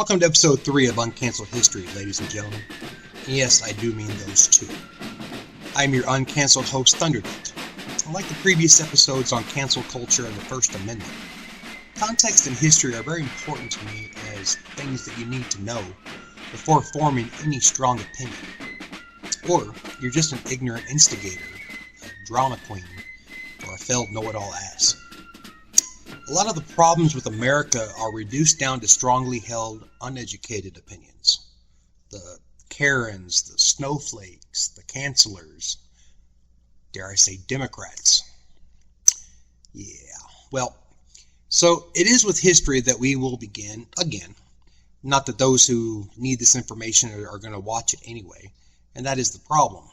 Welcome to episode 3 of Uncanceled History, ladies and gentlemen. And yes, I do mean those two. I'm your uncanceled host, Thunderbolt. Unlike the previous episodes on cancel culture and the First Amendment, context and history are very important to me as things that you need to know before forming any strong opinion. Or you're just an ignorant instigator, a drama queen, or a failed know-it-all ass. A lot of the problems with America are reduced down to strongly held, uneducated opinions. The Karens, the snowflakes, the cancelers, dare I say Democrats. Yeah, well, so it is with history that we will begin again. Not that those who need this information are going to watch it anyway, and that is the problem.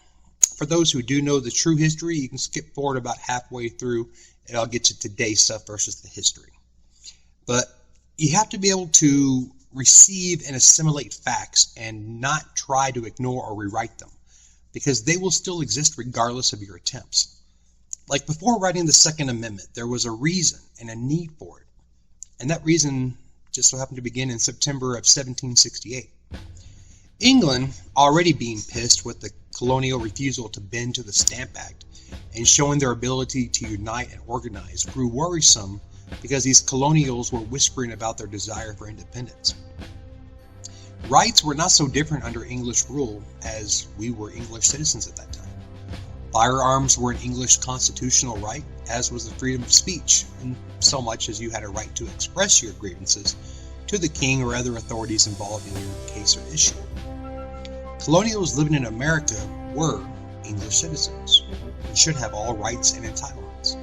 For those who do know the true history, you can skip forward about halfway through and I'll get you today's stuff versus the history. But you have to be able to receive and assimilate facts and not try to ignore or rewrite them, because they will still exist regardless of your attempts. Like before writing the Second Amendment, there was a reason and a need for it. And that reason just so happened to begin in September of 1768. England, already being pissed with the colonial refusal to bend to the Stamp Act and showing their ability to unite and organize, grew worrisome because these colonials were whispering about their desire for independence. Rights were not so different under English rule as we were English citizens at that time. Firearms were an English constitutional right, as was the freedom of speech, in so much as you had a right to express your grievances to the king or other authorities involved in your case or issue. Colonials living in America were English citizens and should have all rights and entitlements.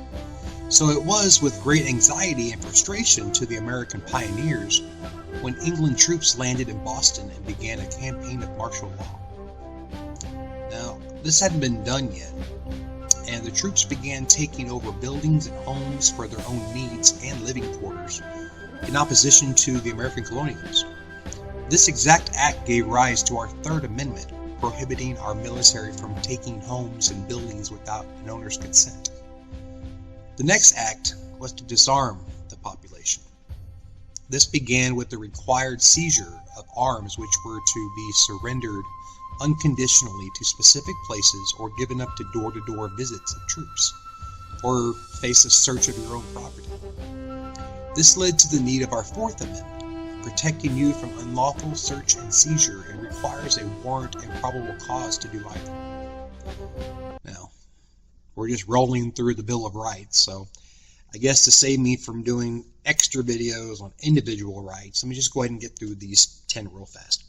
So it was with great anxiety and frustration to the American pioneers when England troops landed in Boston and began a campaign of martial law. Now, this hadn't been done yet, and the troops began taking over buildings and homes for their own needs and living quarters, in opposition to the American colonials. This exact act gave rise to our Third Amendment, prohibiting our military from taking homes and buildings without an owner's consent. The next act was to disarm the population. This began with the required seizure of arms which were to be surrendered unconditionally to specific places or given up to door-to-door visits of troops, or face a search of your own property. This led to the need of our Fourth Amendment, protecting you from unlawful search and seizure, and requires a warrant and probable cause to do either. Now, we're just rolling through the Bill of Rights, so I guess to save me from doing extra videos on individual rights, let me just go ahead and get through these 10 real fast.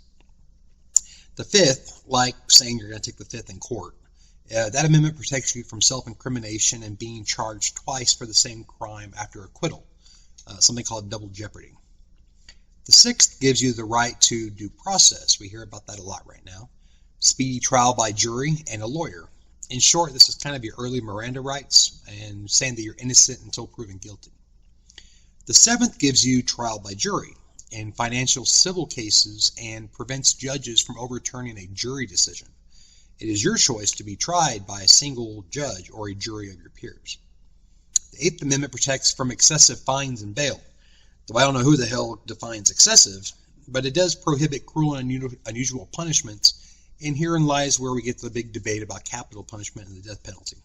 The fifth, like saying you're going to take the fifth in court, that amendment protects you from self-incrimination and being charged twice for the same crime after acquittal, something called double jeopardy. The sixth gives you the right to due process. We hear about that a lot right now. Speedy trial by jury and a lawyer. In short, this is kind of your early Miranda rights and saying that you're innocent until proven guilty. The seventh gives you trial by jury in financial civil cases and prevents judges from overturning a jury decision. It is your choice to be tried by a single judge or a jury of your peers. The Eighth Amendment protects from excessive fines and bail. Though I don't know who the hell defines excessive, but it does prohibit cruel and unusual punishments, and herein lies where we get to the big debate about capital punishment and the death penalty.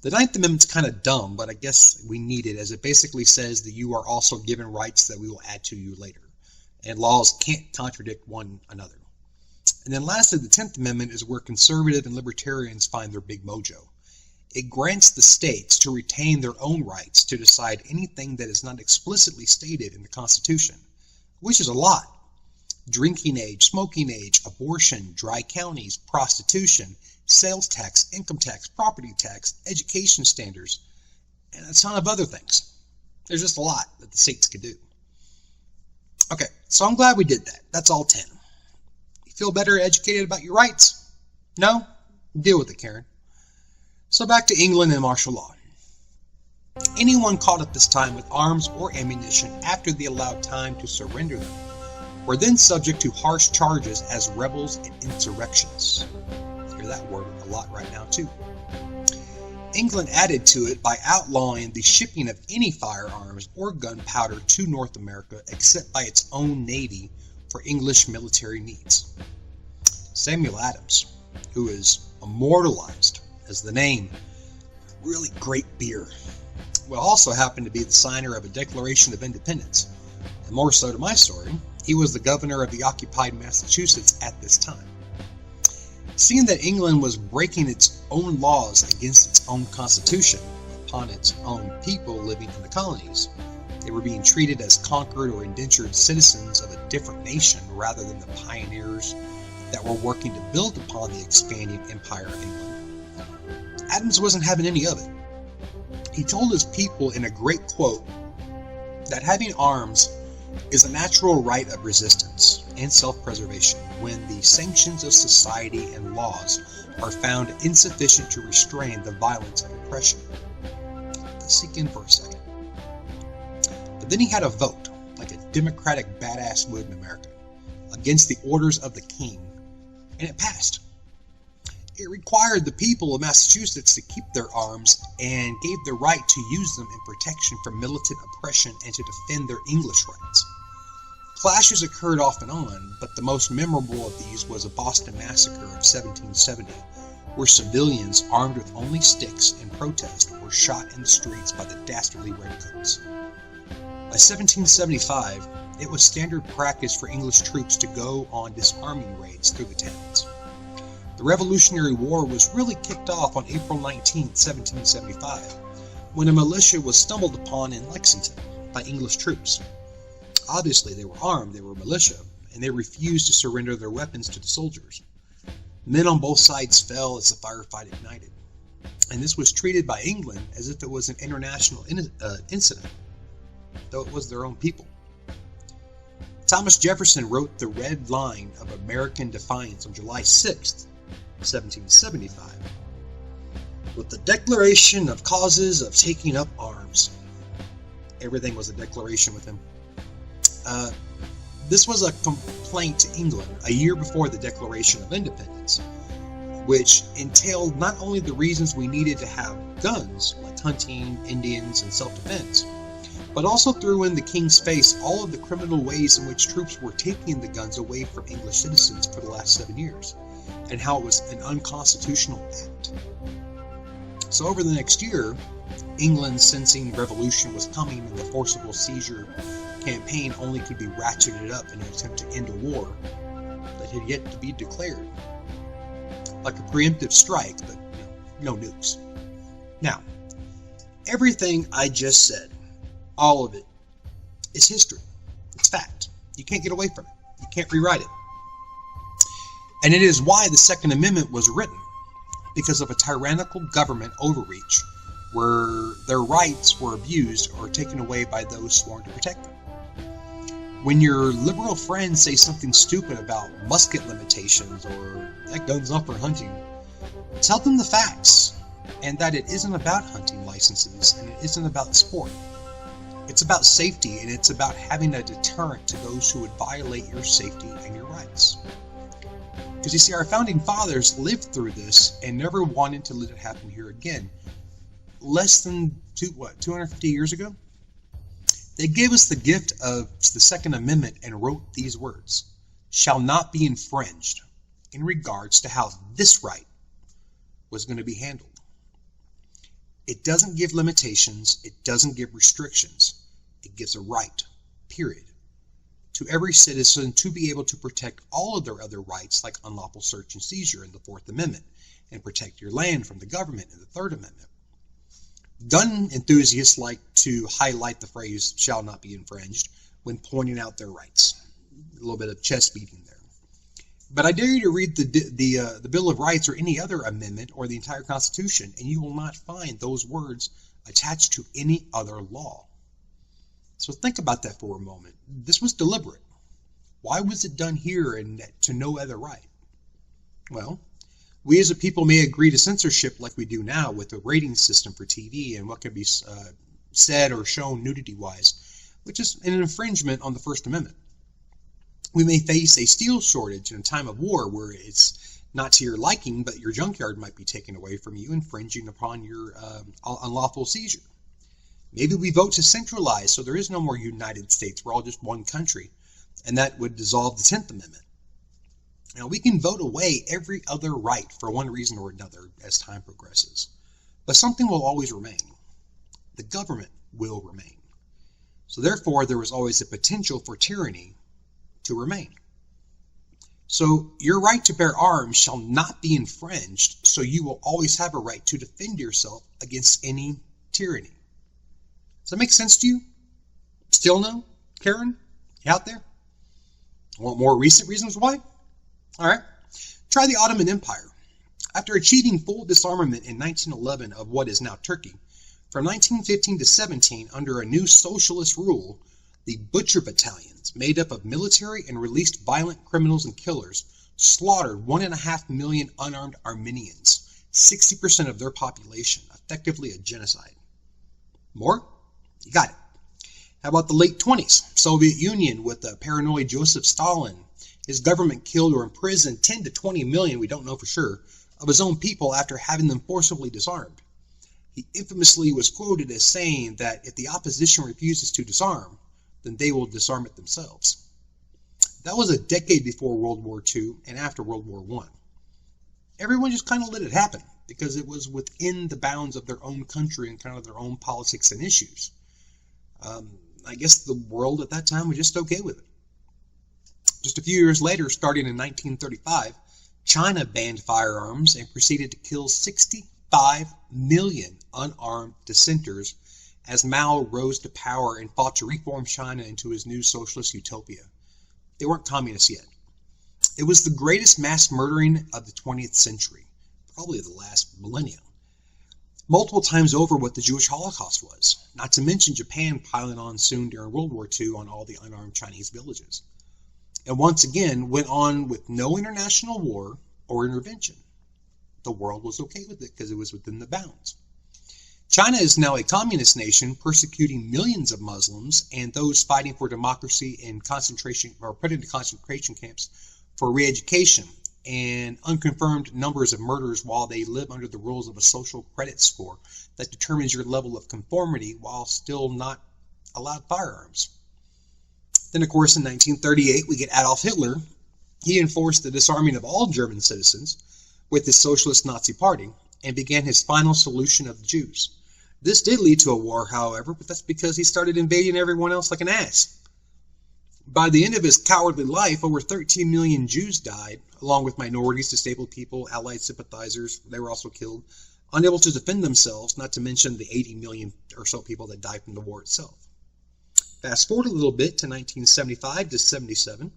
The Ninth Amendment's kind of dumb, but I guess we need it, as it basically says that you are also given rights that we will add to you later, and laws can't contradict one another. And then lastly, the 10th Amendment is where conservative and libertarians find their big mojo. It grants the states to retain their own rights to decide anything that is not explicitly stated in the Constitution, which is a lot. Drinking age, smoking age, abortion, dry counties, prostitution, sales tax, income tax, property tax, education standards, and a ton of other things. There's just a lot that the states could do. Okay, so I'm glad we did that. That's all 10. You feel better educated about your rights? No? Deal with it, Karen. So back to England and martial law. Anyone caught at this time with arms or ammunition after the allowed time to surrender them were then subject to harsh charges as rebels and insurrectionists. You hear that word a lot right now too. England added to it by outlawing the shipping of any firearms or gunpowder to North America except by its own navy for English military needs. Samuel Adams, who is immortalized as the name really great beer, well, also happened to be the signer of a Declaration of Independence. And more so to my story, he was the governor of the occupied Massachusetts at this time. Seeing that England was breaking its own laws against its own constitution upon its own people living in the colonies, they were being treated as conquered or indentured citizens of a different nation rather than the pioneers that were working to build upon the expanding empire of England. Adams wasn't having any of it. He told his people in a great quote that having arms is a natural right of resistance and self-preservation when the sanctions of society and laws are found insufficient to restrain the violence of oppression. Let's sink in for a second. But then he had a vote, like a democratic badass would in America, against the orders of the king, and it passed. It required the people of Massachusetts to keep their arms and gave the right to use them in protection from militant oppression and to defend their English rights. Clashes occurred off and on, but the most memorable of these was a Boston massacre of 1770, where civilians armed with only sticks in protest were shot in the streets by the dastardly redcoats. By 1775, it was standard practice for English troops to go on disarming raids through the towns. The Revolutionary War was really kicked off on April 19, 1775, when a militia was stumbled upon in Lexington by English troops. Obviously, they were armed, they were militia, and they refused to surrender their weapons to the soldiers. Men on both sides fell as the firefight ignited, and this was treated by England as if it was an international incident, though it was their own people. Thomas Jefferson wrote the Red Line of American Defiance on July 6, 1775, with the declaration of causes of taking up arms. Everything was a declaration with him. This was a complaint to England a year before the Declaration of Independence, which entailed not only the reasons we needed to have guns, like hunting, Indians, and self-defense, but also threw in the king's face all of the criminal ways in which troops were taking the guns away from English citizens for the last 7 years, and how it was an unconstitutional act. So over the next year, England, sensing revolution was coming and the forcible seizure campaign only could be ratcheted up in an attempt to end a war that had yet to be declared. Like a preemptive strike, but no nukes. Now, everything I just said, all of it, is history. It's fact. You can't get away from it. You can't rewrite it. And it is why the Second Amendment was written, because of a tyrannical government overreach where their rights were abused or taken away by those sworn to protect them. When your liberal friends say something stupid about musket limitations or that gun's not for hunting, tell them the facts and that it isn't about hunting licenses and it isn't about sport. It's about safety, and it's about having a deterrent to those who would violate your safety and your rights. Because you see, our founding fathers lived through this and never wanted to let it happen here again. Less than 250 years ago, they gave us the gift of the Second Amendment and wrote these words: "Shall not be infringed," in regards to how this right was going to be handled. It doesn't give limitations, it doesn't give restrictions, it gives a right, period, to every citizen to be able to protect all of their other rights, like unlawful search and seizure in the Fourth Amendment, and protect your land from the government in the Third Amendment. Gun enthusiasts like to highlight the phrase "shall not be infringed" when pointing out their rights. A little bit of chest beating there. But I dare you to read the Bill of Rights or any other amendment or the entire Constitution, and you will not find those words attached to any other law. So think about that for a moment. This was deliberate. Why was it done here and to no other right? Well, we as a people may agree to censorship like we do now with a rating system for TV and what can be said or shown nudity-wise, which is an infringement on the First Amendment. We may face a steel shortage in a time of war where it's not to your liking, but your junkyard might be taken away from you, infringing upon your unlawful seizure. Maybe we vote to centralize so there is no more United States. We're all just one country, and that would dissolve the 10th Amendment. Now, we can vote away every other right for one reason or another as time progresses, but something will always remain. The government will remain. So therefore, there is always a potential for tyranny to remain. So your right to bear arms shall not be infringed, so you will always have a right to defend yourself against any tyranny. Does that make sense to you? Still no? Karen? You out there? Want more recent reasons why? All right. Try the Ottoman Empire. After achieving full disarmament in 1911 of what is now Turkey, from 1915 to 17, under a new socialist rule, the Butcher Battalions, made up of military and released violent criminals and killers, slaughtered 1.5 million unarmed Armenians, 60% of their population, effectively a genocide. More? You got it. How about the late 20s? Soviet Union with the paranoid Joseph Stalin. His government killed or imprisoned 10 to 20 million, we don't know for sure, of his own people after having them forcibly disarmed. He infamously was quoted as saying that if the opposition refuses to disarm, then they will disarm it themselves. That was a decade before World War II and after World War I. Everyone just kind of let it happen because it was within the bounds of their own country and kind of their own politics and issues. I guess the world at that time was just okay with it. Just a few years later, starting in 1935, China banned firearms and proceeded to kill 65 million unarmed dissenters as Mao rose to power and fought to reform China into his new socialist utopia. They weren't communists yet. It was the greatest mass murdering of the 20th century, probably the last millennium. Multiple times over what the Jewish Holocaust was, not to mention Japan piling on soon during World War II on all the unarmed Chinese villages. And once again went on with no international war or intervention. The world was okay with it because it was within the bounds. China is now a communist nation persecuting millions of Muslims and those fighting for democracy in concentration or put into concentration camps for re-education and unconfirmed numbers of murders while they live under the rules of a social credit score that determines your level of conformity while still not allowed firearms. Then, of course, in 1938, we get Adolf Hitler. He enforced the disarming of all German citizens with his Socialist Nazi Party and began his final solution of the Jews. This did lead to a war, however, but that's because he started invading everyone else like an ass. By the end of his cowardly life, over 13 million Jews died, along with minorities, disabled people, Allied sympathizers. They were also killed, unable to defend themselves, not to mention the 80 million or so people that died from the war itself. Fast forward a little bit to 1975 to 77.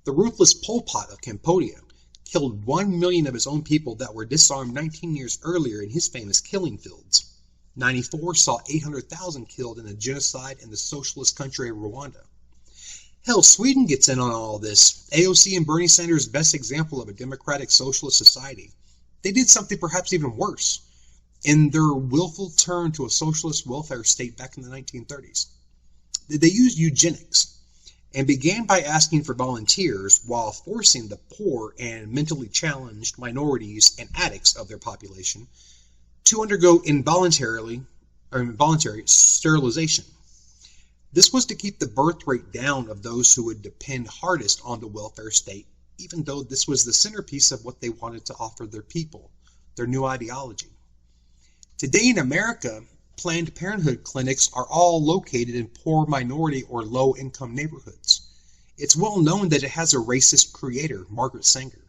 The ruthless Pol Pot of Cambodia killed 1 million of his own people that were disarmed 19 years earlier in his famous killing fields. 94 saw 800,000 killed in a genocide in the socialist country of Rwanda. Hell, Sweden gets in on all this. AOC and Bernie Sanders' best example of a democratic socialist society. They did something perhaps even worse in their willful turn to a socialist welfare state back in the 1930s. They used eugenics and began by asking for volunteers while forcing the poor and mentally challenged minorities and addicts of their population to undergo involuntary sterilization. This was to keep the birth rate down of those who would depend hardest on the welfare state, even though this was the centerpiece of what they wanted to offer their people, their new ideology. Today in America, Planned Parenthood clinics are all located in poor minority or low-income neighborhoods. It's well known that it has a racist creator, Margaret Sanger.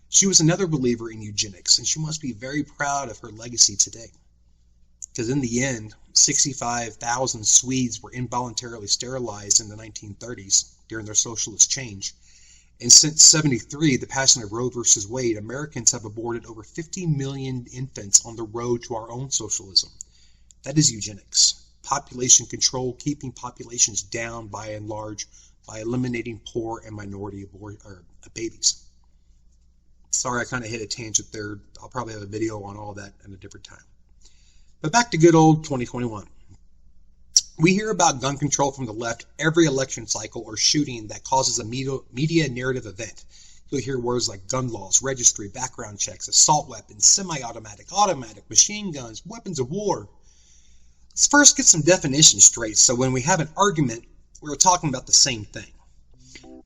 She was another believer in eugenics, and she must be very proud of her legacy today. Because in the end, 65,000 Swedes were involuntarily sterilized in the 1930s during their socialist change. And since 73, the passing of Roe versus Wade, Americans have aborted over 50 million infants on the road to our own socialism. That is eugenics. Population control, keeping populations down by and large by eliminating poor and minority babies. Sorry, I kind of hit a tangent there. I'll probably have a video on all that at a different time. But back to good old 2021. We hear about gun control from the left every election cycle or shooting that causes a media narrative event. You'll hear words like gun laws, registry, background checks, assault weapons, semi-automatic, automatic, machine guns, weapons of war. Let's first get some definitions straight so when we have an argument, we're talking about the same thing.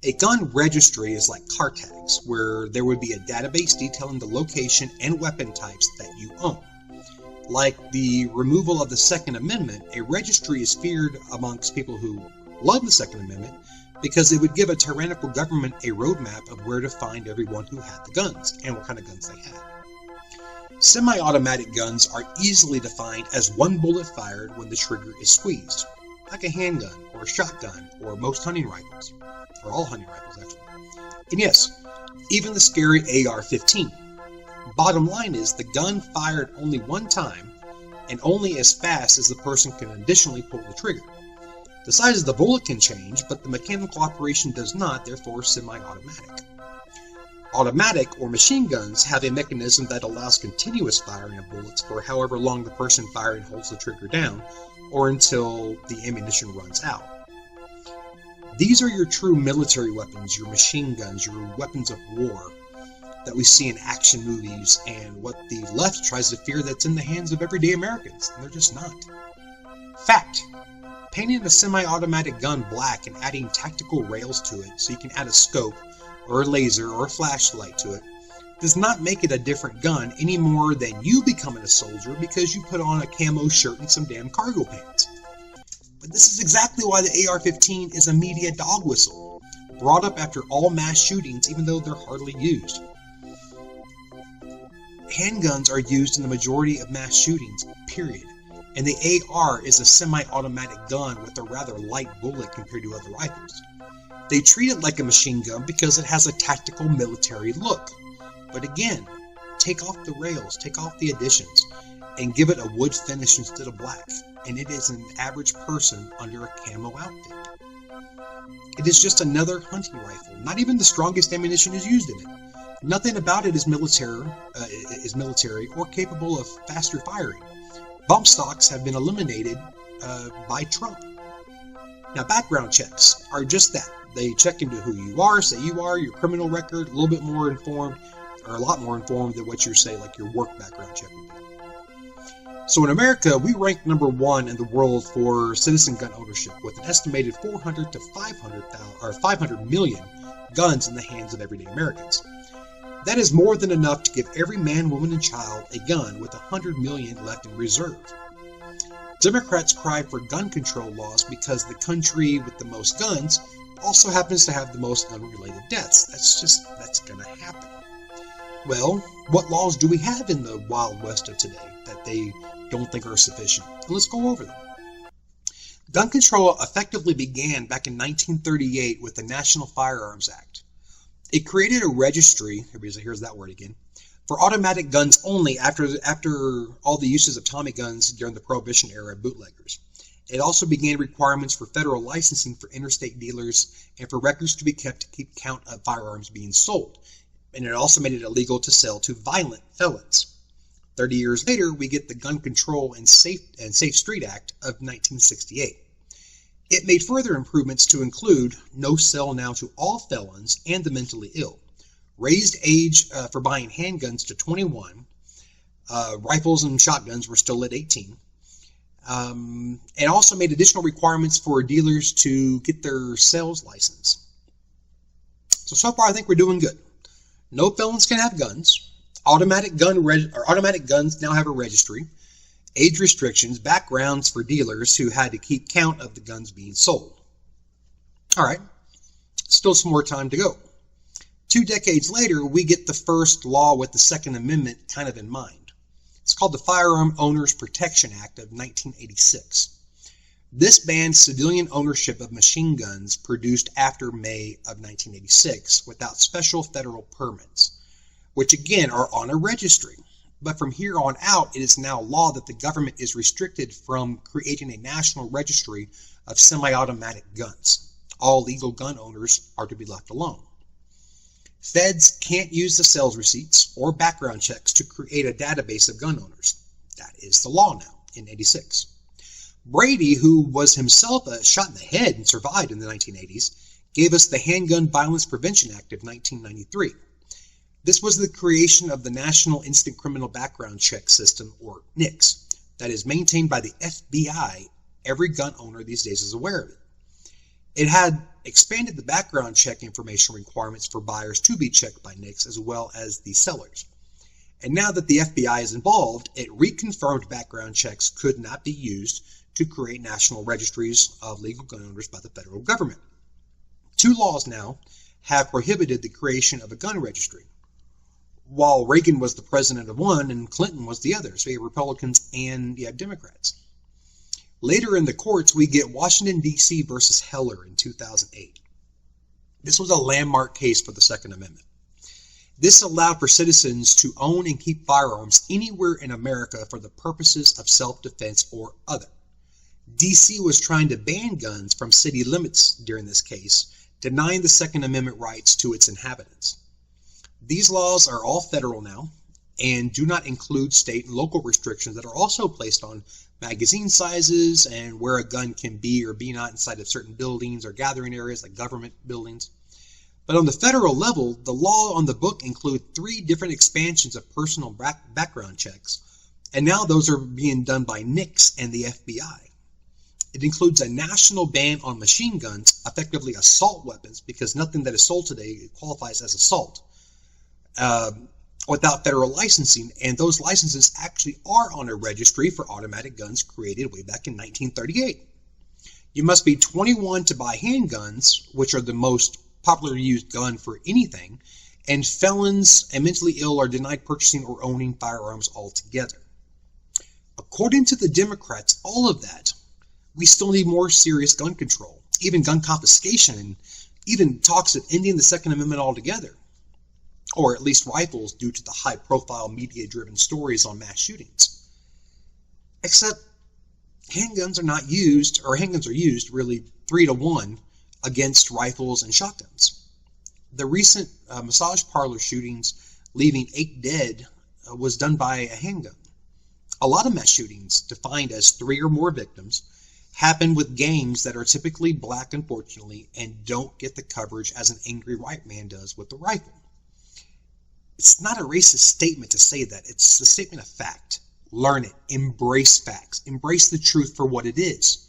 A gun registry is like car tags, where there would be a database detailing the location and weapon types that you own. Like the removal of the Second Amendment, a registry is feared amongst people who love the Second Amendment because it would give a tyrannical government a roadmap of where to find everyone who had the guns and what kind of guns they had. Semi-automatic guns are easily defined as one bullet fired when the trigger is squeezed, like a handgun or a shotgun or most hunting rifles, or all hunting rifles actually. And yes, even the scary AR-15. Bottom line is the gun fired only one time and only as fast as the person can additionally pull the trigger. The size of the bullet can change, but the mechanical operation does not, therefore semi-automatic. Automatic or machine guns have a mechanism that allows continuous firing of bullets for however long the person firing holds the trigger down, or until the ammunition runs out. These are your true military weapons, your machine guns, your weapons of war that we see in action movies and what the left tries to fear that's in the hands of everyday Americans, and they're just not. Fact. Painting a semi-automatic gun black and adding tactical rails to it so you can add a scope or a laser or a flashlight to it does not make it a different gun any more than you becoming a soldier because you put on a camo shirt and some damn cargo pants. But this is exactly why the AR-15 is a media dog whistle, brought up after all mass shootings even though they're hardly used. Handguns are used in the majority of mass shootings, period. And the AR is a semi-automatic gun with a rather light bullet compared to other rifles. They treat it like a machine gun because it has a tactical military look. But again, take off the rails, take off the additions, and give it a wood finish instead of black, and it is an average person under a camo outfit. It is just another hunting rifle. Not even the strongest ammunition is used in it. Nothing about it is military or capable of faster firing. Bump stocks have been eliminated by Trump. Now, background checks are just that. They check into who you are, say you are, your criminal record, a little bit more informed, or a lot more informed than what you say, like your work background check would be. So in America, we rank number 1 in the world for citizen gun ownership, with an estimated 400 to 500 million guns in the hands of everyday Americans. That is more than enough to give every man, woman, and child a gun with 100 million left in reserve. Democrats cry for gun control laws because the country with the most guns also happens to have the most gun-related deaths. That's going to happen. Well, what laws do we have in the Wild West of today that they don't think are sufficient? And let's go over them. Gun control effectively began back in 1938 with the National Firearms Act. It created a registry, here's that word again, for automatic guns only after all the uses of Tommy guns during the Prohibition era of bootleggers. It also began requirements for federal licensing for interstate dealers and for records to be kept to keep count of firearms being sold. And it also made it illegal to sell to violent felons. 30 years later, we get the Gun Control and Safe Street Act of 1968. It made further improvements to include no sell now to all felons and the mentally ill, raised age for buying handguns to 21, rifles and shotguns were still at 18, and also made additional requirements for dealers to get their sales license. So far I think we're doing good. No felons can have guns. Automatic guns now have a registry. Age restrictions, backgrounds for dealers who had to keep count of the guns being sold. All right, still some more time to go. 2 decades later, we get the first law with the Second Amendment kind of in mind. It's called the Firearm Owners Protection Act of 1986. This banned civilian ownership of machine guns produced after May of 1986 without special federal permits, which again are on a registry. But from here on out, it is now law that the government is restricted from creating a national registry of semi-automatic guns. All legal gun owners are to be left alone. Feds can't use the sales receipts or background checks to create a database of gun owners. That is the law now in '86. Brady, who was himself shot in the head and survived in the 1980s, gave us the Handgun Violence Prevention Act of 1993. This was the creation of the National Instant Criminal Background Check System, or NICS, that is maintained by the FBI. Every gun owner these days is aware of it. It had expanded the background check information requirements for buyers to be checked by NICS as well as the sellers. And now that the FBI is involved, it reconfirmed background checks could not be used to create national registries of legal gun owners by the federal government. 2 laws now have prohibited the creation of a gun registry, while Reagan was the president of one and Clinton was the other. So you have Republicans and you have Democrats. Later in the courts, we get Washington, D.C. versus Heller in 2008. This was a landmark case for the Second Amendment. This allowed for citizens to own and keep firearms anywhere in America for the purposes of self-defense or other. D.C. was trying to ban guns from city limits during this case, denying the Second Amendment rights to its inhabitants. These laws are all federal now and do not include state and local restrictions that are also placed on magazine sizes and where a gun can be or be not inside of certain buildings or gathering areas like government buildings. But on the federal level, the law on the book include 3 different expansions of personal background checks, and now those are being done by NICS and the FBI. It includes a national ban on machine guns, effectively assault weapons, because nothing that is sold today qualifies as assault, without federal licensing, and those licenses actually are on a registry for automatic guns created way back in 1938. You must be 21 to buy handguns, which are the most popularly used gun for anything, and felons and mentally ill are denied purchasing or owning firearms altogether. According to the Democrats, all of that, we still need more serious gun control, even gun confiscation, and even talks of ending the Second Amendment altogether, or at least rifles due to the high-profile media-driven stories on mass shootings. Except handguns are not used, or handguns are used really 3-to-1 against rifles and shotguns. The recent massage parlor shootings leaving 8 dead was done by a handgun. A lot of mass shootings, defined as 3 or more victims, happen with gangs that are typically black, unfortunately, and don't get the coverage as an angry white man does with a rifle. It's not a racist statement to say that. It's a statement of fact. Learn it. Embrace facts. Embrace the truth for what it is.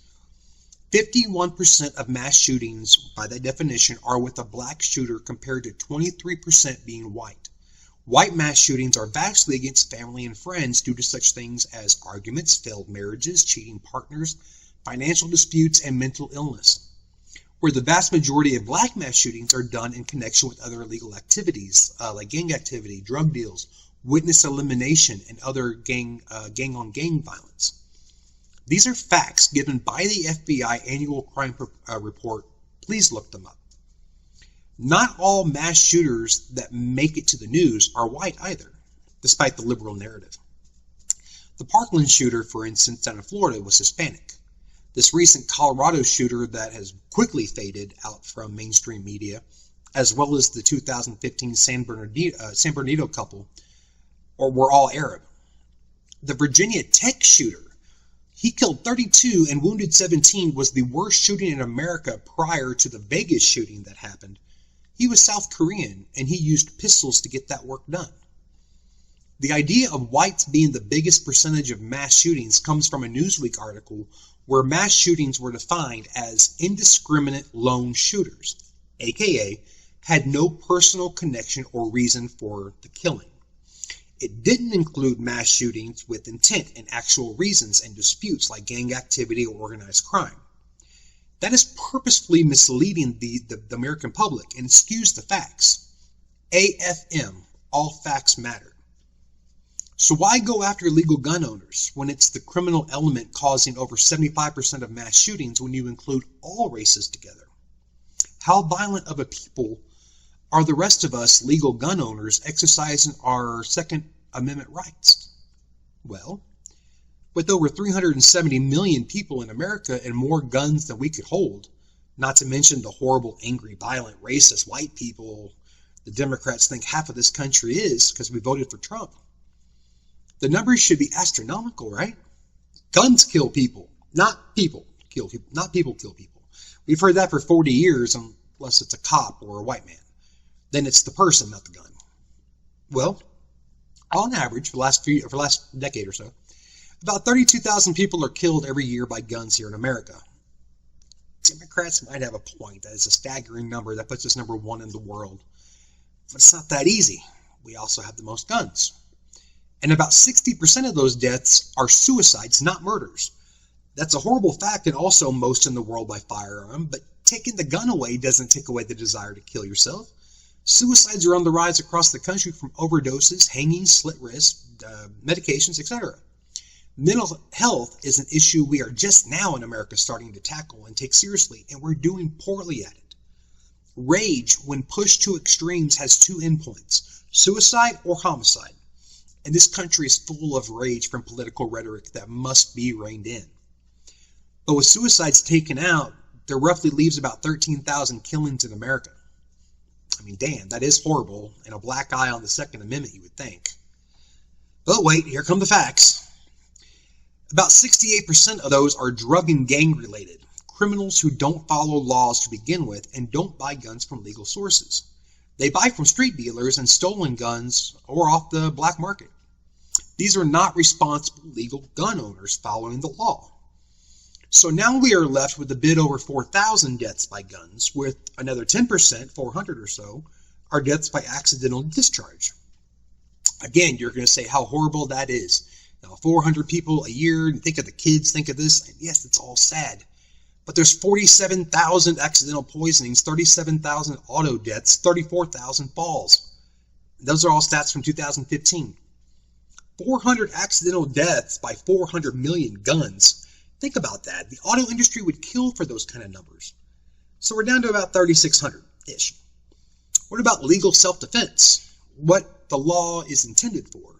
51% of mass shootings, by that definition, are with a black shooter compared to 23% being white. White mass shootings are vastly against family and friends due to such things as arguments, failed marriages, cheating partners, financial disputes, and mental illness, where the vast majority of black mass shootings are done in connection with other illegal activities like gang activity, drug deals, witness elimination, and other gang-on-gang violence. These are facts given by the FBI Annual Crime Report. Please look them up. Not all mass shooters that make it to the news are white either, despite the liberal narrative. The Parkland shooter, for instance, down in Florida, was Hispanic. This recent Colorado shooter that has quickly faded out from mainstream media, as well as the 2015 San Bernardino couple, were all Arab. The Virginia Tech shooter, he killed 32 and wounded 17, was the worst shooting in America prior to the Vegas shooting that happened. He was South Korean, and he used pistols to get that work done. The idea of whites being the biggest percentage of mass shootings comes from a Newsweek article where mass shootings were defined as indiscriminate lone shooters, aka had no personal connection or reason for the killing. It didn't include mass shootings with intent and actual reasons and disputes like gang activity or organized crime. That is purposefully misleading the American public and skews the facts. AFM, all facts matter. So why go after legal gun owners when it's the criminal element causing over 75% of mass shootings when you include all races together? How violent of a people are the rest of us legal gun owners exercising our Second Amendment rights? Well, with over 370 million people in America and more guns than we could hold, not to mention the horrible, angry, violent, racist white people the Democrats think half of this country is because we voted for Trump, the numbers should be astronomical, right? Guns kill people, not people kill people. Not people kill people. We've heard that for 40 years, and unless it's a cop or a white man. Then it's the person, not the gun. Well, on average, for the last decade or so, about 32,000 people are killed every year by guns here in America. Democrats might have a point. That is a staggering number. That puts us number one in the world. But it's not that easy. We also have the most guns. And about 60% of those deaths are suicides, not murders. That's a horrible fact, and also most in the world by firearm, but taking the gun away doesn't take away the desire to kill yourself. Suicides are on the rise across the country from overdoses, hangings, slit wrists, medications, etc. Mental health is an issue we are just now in America starting to tackle and take seriously, and we're doing poorly at it. Rage, when pushed to extremes, has two endpoints: suicide or homicide. And this country is full of rage from political rhetoric that must be reined in. But with suicides taken out, there roughly leaves about 13,000 killings in America. I mean, damn, that is horrible, and a black eye on the Second Amendment, you would think. But wait, here come the facts. About 68% of those are drug and gang related, criminals who don't follow laws to begin with and don't buy guns from legal sources. They buy from street dealers and stolen guns or off the black market. These are not responsible legal gun owners following the law. So now we are left with a bit over 4,000 deaths by guns, with another 10%, 400 or so, are deaths by accidental discharge. Again, you're going to say how horrible that is. Now, 400 people a year, and think of the kids, think of this, and yes, it's all sad. But there's 47,000 accidental poisonings, 37,000 auto deaths, 34,000 falls. Those are all stats from 2015. 400 accidental deaths by 400 million guns. Think about that. The auto industry would kill for those kind of numbers. So we're down to about 3,600-ish. What about legal self-defense? What the law is intended for?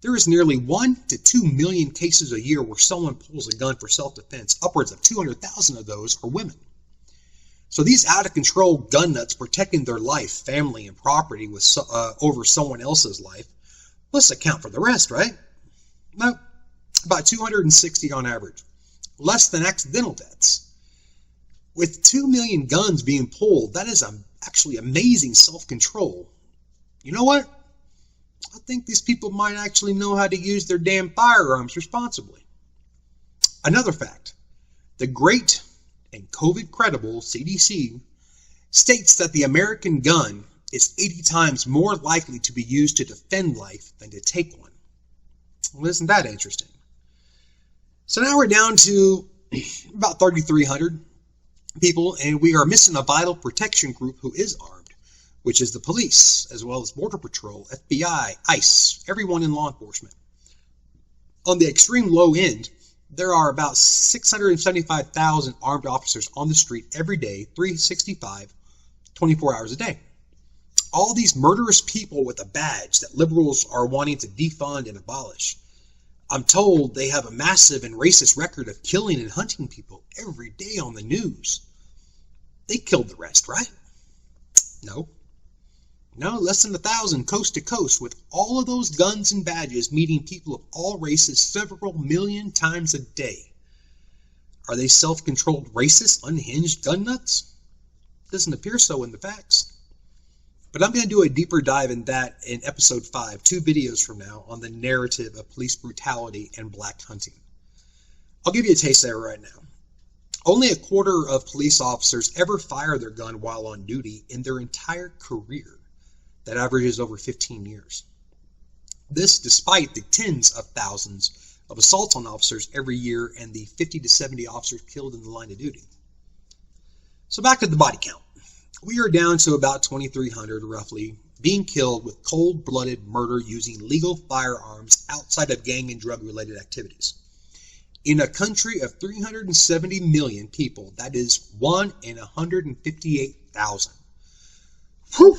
There is nearly 1 to 2 million cases a year where someone pulls a gun for self-defense. Upwards of 200,000 of those are women. So these out-of-control gun nuts protecting their life, family, and property over someone else's life must account for the rest, right? No, about 260 on average. Less than accidental deaths. With 2 million guns being pulled, that is actually amazing self-control. You know what? I think these people might actually know how to use their damn firearms responsibly. Another fact, the great and COVID-credible CDC states that the American gun is 80 times more likely to be used to defend life than to take one. Well, isn't that interesting? So now we're down to about 3,300 people, and we are missing a vital protection group who is armed, which is the police, as well as Border Patrol, FBI, ICE, everyone in law enforcement. On the extreme low end, there are about 675,000 armed officers on the street every day, 365, 24 hours a day. All these murderous people with a badge that liberals are wanting to defund and abolish. I'm told they have a massive and racist record of killing and hunting people every day on the news. They killed the rest, right? No, less than 1,000 coast to coast, with all of those guns and badges meeting people of all races several million times a day. Are they self-controlled, racist, unhinged gun nuts? Doesn't appear so in the facts. But I'm going to do a deeper dive in that in episode 5, 2 videos from now, on the narrative of police brutality and black hunting. I'll give you a taste there right now. Only a quarter of police officers ever fire their gun while on duty in their entire career. That averages over 15 years. This despite the tens of thousands of assaults on officers every year and the 50 to 70 officers killed in the line of duty. So back to the body count. We are down to about 2,300 roughly being killed with cold-blooded murder using legal firearms outside of gang and drug-related activities. In a country of 370 million people, that is 1 in 158,000. Whew!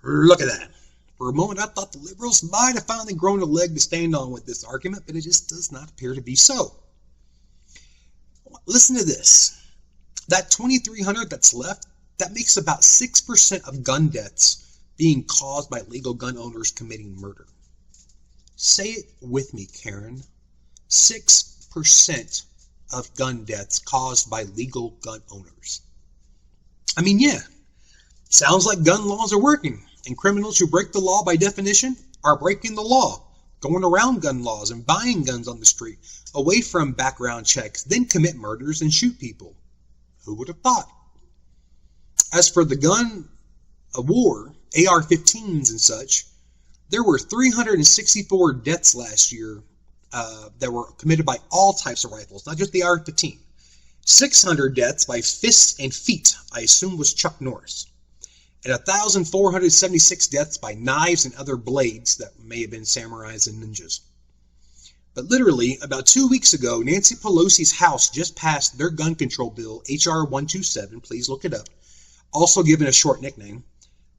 Look at that. For a moment, I thought the liberals might have finally grown a leg to stand on with this argument, but it just does not appear to be so. Listen to this. That 2,300 that's left, that makes about 6% of gun deaths being caused by legal gun owners committing murder. Say it with me, Karen. 6% of gun deaths caused by legal gun owners. I mean, yeah, Sounds like gun laws are working, and criminals who break the law by definition are breaking the law, going around gun laws and buying guns on the street, away from background checks, then commit murders and shoot people. Who would have thought? As for the gun of war, AR-15s and such, there were 364 deaths last year that were committed by all types of rifles, not just the AR-15. 600 deaths by fists and feet, I assume was Chuck Norris. And 1,476 deaths by knives and other blades that may have been samurais and ninjas. But literally, about 2 weeks ago, Nancy Pelosi's House just passed their gun control bill, H.R. 127, please look it up, also given a short nickname,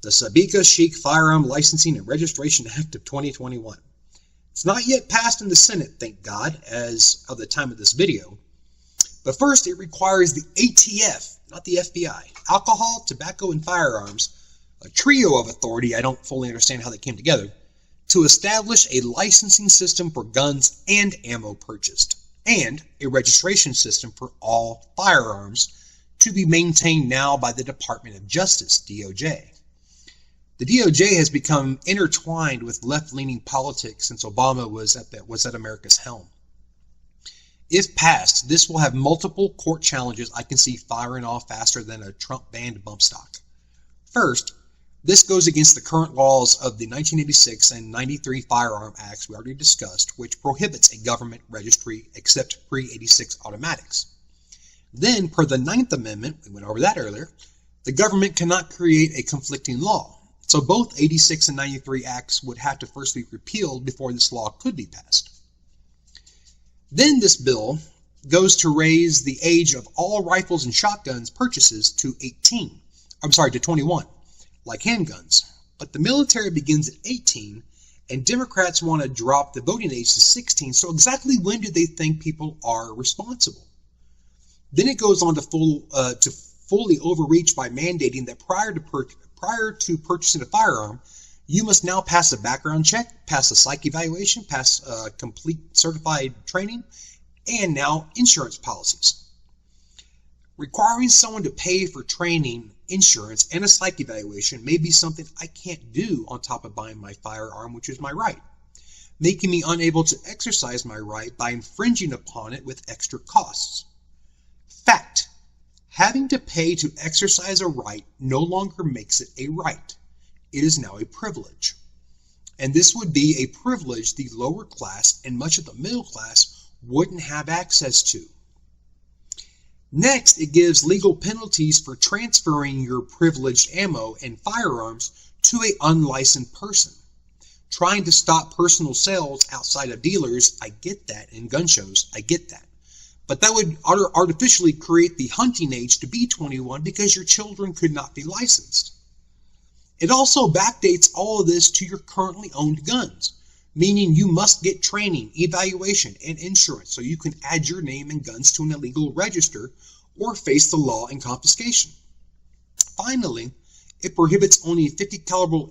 the Sabika Sheikh Firearm Licensing and Registration Act of 2021. It's not yet passed in the Senate, thank God, as of the time of this video. But first, it requires the ATF, not the FBI, alcohol, tobacco, and firearms, a trio of authority, I don't fully understand how they came together, to establish a licensing system for guns and ammo purchased, and a registration system for all firearms to be maintained now by the Department of Justice, DOJ. The DOJ has become intertwined with left-leaning politics since Obama was at America's helm. If passed, this will have multiple court challenges I can see firing off faster than a Trump-banned bump stock. First, this goes against the current laws of the 1986 and 93 Firearm Acts we already discussed, which prohibits a government registry except pre-86 automatics. Then, per the 9th Amendment, we went over that earlier, the government cannot create a conflicting law. So both 86 and 93 Acts would have to first be repealed before this law could be passed. Then this bill goes to raise the age of all rifles and shotguns purchases to 21, like handguns. But the military begins at 18, and Democrats want to drop the voting age to 16, so exactly when do they think people are responsible? Then it goes on to fully overreach by mandating that prior to purchasing a firearm, you must now pass a background check, pass a psych evaluation, pass complete certified training, and now insurance policies. Requiring someone to pay for training, insurance, and a psych evaluation may be something I can't do on top of buying my firearm, which is my right, making me unable to exercise my right by infringing upon it with extra costs. Fact: having to pay to exercise a right no longer makes it a right. It is now a privilege. And this would be a privilege the lower class and much of the middle class wouldn't have access to. Next, it gives legal penalties for transferring your privileged ammo and firearms to an unlicensed person. Trying to stop personal sales outside of dealers, I get that, in gun shows, I get that. But that would artificially create the hunting age to be 21 because your children could not be licensed. It also backdates all of this to your currently owned guns, meaning you must get training, evaluation, and insurance so you can add your name and guns to an illegal register or face the law and confiscation. Finally, it prohibits only 50 caliber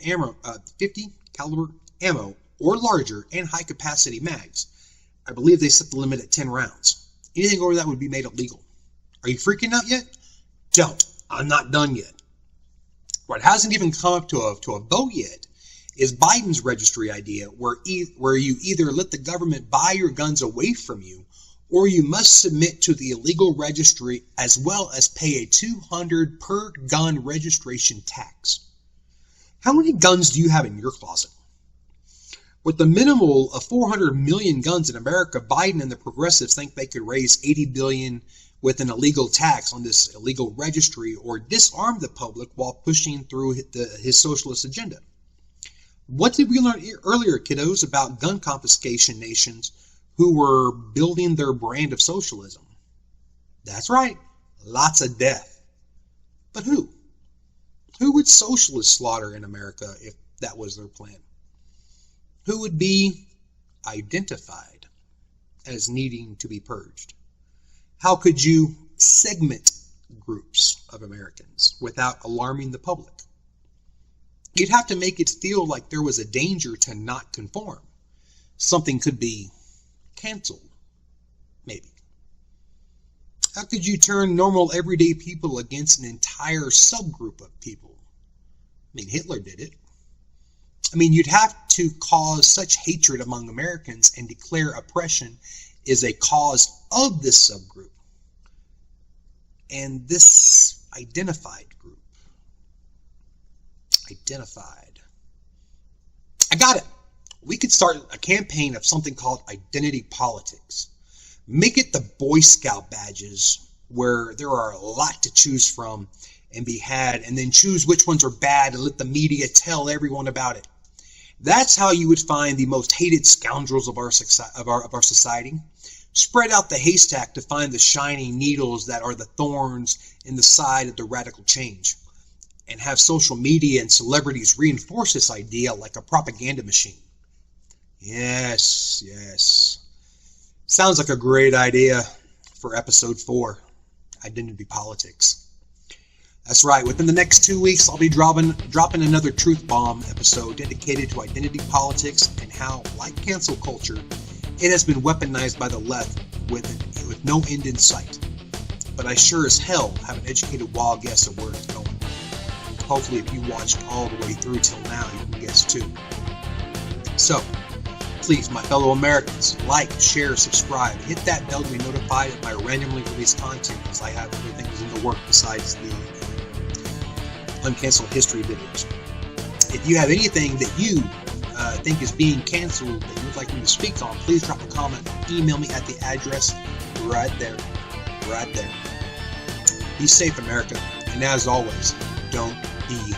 ammo or larger and high capacity mags. I believe they set the limit at 10 rounds. Anything over that would be made illegal. Are you freaking out yet? Don't. I'm not done yet. What hasn't even come up to a vote yet is Biden's registry idea, where you either let the government buy your guns away from you, or you must submit to the illegal registry as well as pay a $200 per gun registration tax. How many guns do you have in your closet? With the minimal of 400 million guns in America, Biden and the progressives think they could raise $80 billion with an illegal tax on this illegal registry or disarm the public while pushing through his socialist agenda. What did we learn earlier, kiddos, about gun confiscation nations who were building their brand of socialism? That's right, lots of death. But who? Who would socialists slaughter in America if that was their plan? Who would be identified as needing to be purged? How could you segment groups of Americans without alarming the public? You'd have to make it feel like there was a danger to not conform. Something could be canceled, maybe. How could you turn normal everyday people against an entire subgroup of people? mean, Hitler did it. I mean, you'd have to cause such hatred among Americans and declare oppression is a cause of this subgroup and this identified group. Identified. I got it. We could start a campaign of something called identity politics. Make it the Boy Scout badges where there are a lot to choose from and be had, and then choose which ones are bad and let the media tell everyone about it. That's how you would find the most hated scoundrels of our society. Spread out the haystack to find the shining needles that are the thorns in the side of the radical change. And have social media and celebrities reinforce this idea like a propaganda machine. Yes, yes. Sounds like a great idea for episode 4, Identity Politics. That's right, within the next 2 weeks, I'll be dropping another Truth Bomb episode dedicated to identity politics and how, like cancel culture, it has been weaponized by the left with no end in sight. But I sure as hell have an educated wild guess of where it's going. Hopefully, if you watched all the way through till now, you can guess too. So, please, my fellow Americans, like, share, subscribe, hit that bell to be notified of my randomly released content, because I have other things in the work besides the Uncanceled History videos. If you have anything that you think is being canceled that you would like me to speak on, please drop a comment or email me at the address right there. Right there. Be safe, America. And as always, don't be